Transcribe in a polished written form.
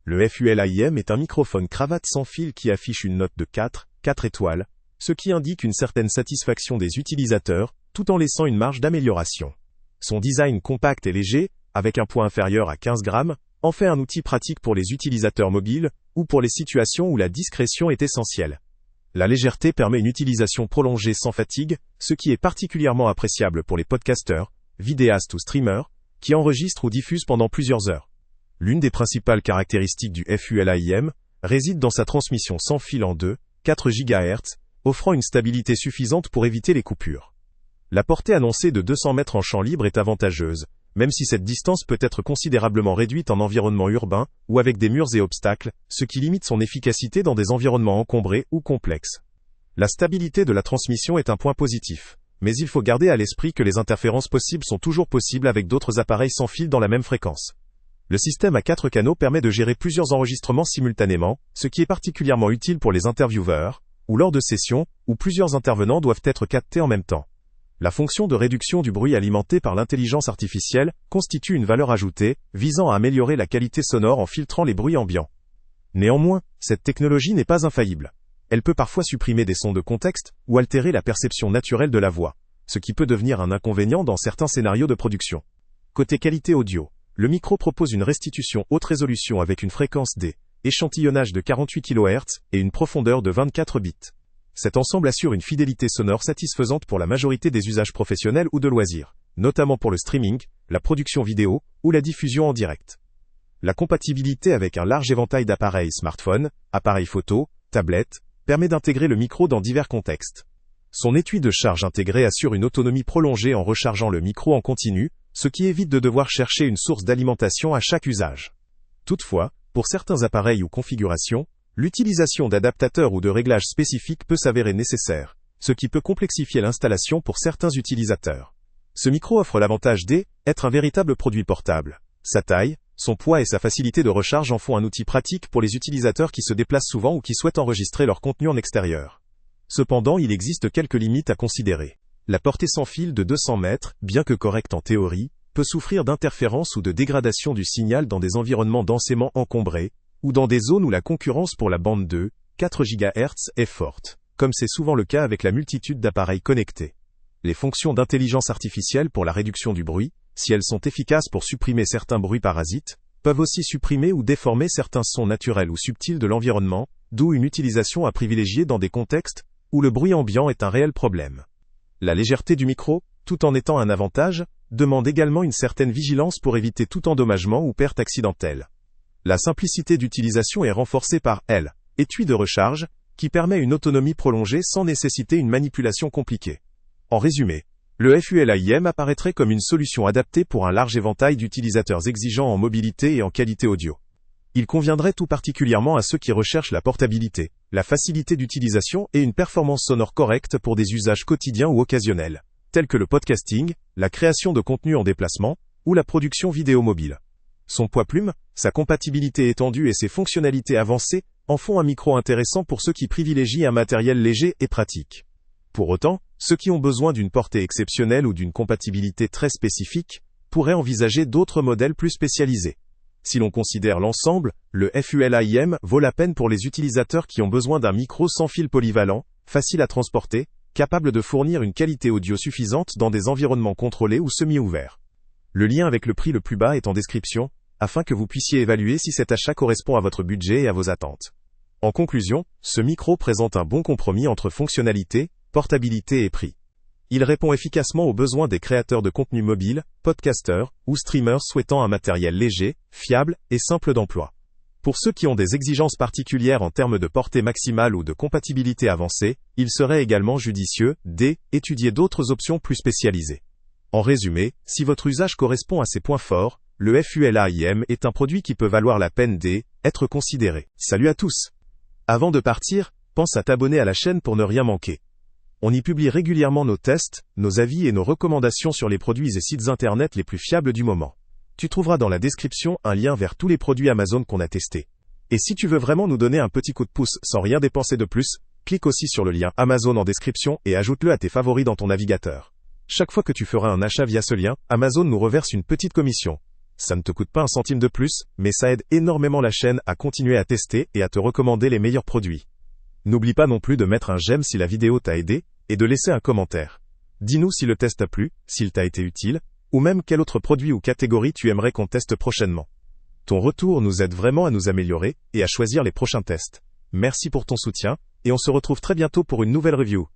Le FUL-AIM est un microphone cravate sans fil qui affiche une note de 4 étoiles, ce qui indique une certaine satisfaction des utilisateurs, tout en laissant une marge d'amélioration. Son design compact et léger, avec un poids inférieur à 15 grammes, en fait un outil pratique pour les utilisateurs mobiles, ou pour les situations où la discrétion est essentielle. La légèreté permet une utilisation prolongée sans fatigue, ce qui est particulièrement appréciable pour les podcasteurs, vidéastes ou streamers, qui enregistrent ou diffusent pendant plusieurs heures. L'une des principales caractéristiques du FUL-AIM réside dans sa transmission sans fil en 4 GHz, offrant une stabilité suffisante pour éviter les coupures. La portée annoncée de 200 mètres en champ libre est avantageuse, même si cette distance peut être considérablement réduite en environnement urbain ou avec des murs et obstacles, ce qui limite son efficacité dans des environnements encombrés ou complexes. La stabilité de la transmission est un point positif, mais il faut garder à l'esprit que les interférences possibles sont toujours possibles avec d'autres appareils sans fil dans la même fréquence. Le système à 4 canaux permet de gérer plusieurs enregistrements simultanément, ce qui est particulièrement utile pour les intervieweurs, ou lors de sessions, où plusieurs intervenants doivent être captés en même temps. La fonction de réduction du bruit alimentée par l'intelligence artificielle constitue une valeur ajoutée, visant à améliorer la qualité sonore en filtrant les bruits ambiants. Néanmoins, cette technologie n'est pas infaillible. Elle peut parfois supprimer des sons de contexte, ou altérer la perception naturelle de la voix, ce qui peut devenir un inconvénient dans certains scénarios de production. Côté qualité audio, le micro propose une restitution haute résolution avec une fréquence D, échantillonnage de 48 kHz et une profondeur de 24 bits. Cet ensemble assure une fidélité sonore satisfaisante pour la majorité des usages professionnels ou de loisirs, notamment pour le streaming, la production vidéo ou la diffusion en direct. La compatibilité avec un large éventail d'appareils smartphones, appareils photo, tablettes, permet d'intégrer le micro dans divers contextes. Son étui de charge intégré assure une autonomie prolongée en rechargeant le micro en continu, ce qui évite de devoir chercher une source d'alimentation à chaque usage. Toutefois, pour certains appareils ou configurations, l'utilisation d'adaptateurs ou de réglages spécifiques peut s'avérer nécessaire, ce qui peut complexifier l'installation pour certains utilisateurs. Ce micro offre l'avantage d'être un véritable produit portable. Sa taille, son poids et sa facilité de recharge en font un outil pratique pour les utilisateurs qui se déplacent souvent ou qui souhaitent enregistrer leur contenu en extérieur. Cependant, il existe quelques limites à considérer. La portée sans fil de 200 mètres, bien que correcte en théorie, peut souffrir d'interférences ou de dégradation du signal dans des environnements densément encombrés, ou dans des zones où la concurrence pour la bande 4 GHz est forte, comme c'est souvent le cas avec la multitude d'appareils connectés. Les fonctions d'intelligence artificielle pour la réduction du bruit, si elles sont efficaces pour supprimer certains bruits parasites, peuvent aussi supprimer ou déformer certains sons naturels ou subtils de l'environnement, d'où une utilisation à privilégier dans des contextes où le bruit ambiant est un réel problème. La légèreté du micro, tout en étant un avantage, demande également une certaine vigilance pour éviter tout endommagement ou perte accidentelle. La simplicité d'utilisation est renforcée par l'étui de recharge, qui permet une autonomie prolongée sans nécessiter une manipulation compliquée. En résumé, le FUL-AIM apparaîtrait comme une solution adaptée pour un large éventail d'utilisateurs exigeants en mobilité et en qualité audio. Il conviendrait tout particulièrement à ceux qui recherchent la portabilité, la facilité d'utilisation et une performance sonore correcte pour des usages quotidiens ou occasionnels, tels que le podcasting, la création de contenu en déplacement, ou la production vidéo mobile. Son poids plume, sa compatibilité étendue et ses fonctionnalités avancées en font un micro intéressant pour ceux qui privilégient un matériel léger et pratique. Pour autant, ceux qui ont besoin d'une portée exceptionnelle ou d'une compatibilité très spécifique pourraient envisager d'autres modèles plus spécialisés. Si l'on considère l'ensemble, le FUL-AIM vaut la peine pour les utilisateurs qui ont besoin d'un micro sans fil polyvalent, facile à transporter, capable de fournir une qualité audio suffisante dans des environnements contrôlés ou semi-ouverts. Le lien avec le prix le plus bas est en description, afin que vous puissiez évaluer si cet achat correspond à votre budget et à vos attentes. En conclusion, ce micro présente un bon compromis entre fonctionnalité, portabilité et prix. Il répond efficacement aux besoins des créateurs de contenu mobile, podcasteurs ou streamers souhaitant un matériel léger, fiable et simple d'emploi. Pour ceux qui ont des exigences particulières en termes de portée maximale ou de compatibilité avancée, il serait également judicieux d'étudier d'autres options plus spécialisées. En résumé, si votre usage correspond à ces points forts, le FUL-AIM est un produit qui peut valoir la peine d'être considéré. Salut à tous! Avant de partir, pense à t'abonner à la chaîne pour ne rien manquer. On y publie régulièrement nos tests, nos avis et nos recommandations sur les produits et sites internet les plus fiables du moment. Tu trouveras dans la description un lien vers tous les produits Amazon qu'on a testés. Et si tu veux vraiment nous donner un petit coup de pouce sans rien dépenser de plus, clique aussi sur le lien Amazon en description et ajoute-le à tes favoris dans ton navigateur. Chaque fois que tu feras un achat via ce lien, Amazon nous reverse une petite commission. Ça ne te coûte pas un centime de plus, mais ça aide énormément la chaîne à continuer à tester et à te recommander les meilleurs produits. N'oublie pas non plus de mettre un j'aime si la vidéo t'a aidé, et de laisser un commentaire. Dis-nous si le test t'a plu, s'il t'a été utile, ou même quel autre produit ou catégorie tu aimerais qu'on teste prochainement. Ton retour nous aide vraiment à nous améliorer et à choisir les prochains tests. Merci pour ton soutien, et on se retrouve très bientôt pour une nouvelle review.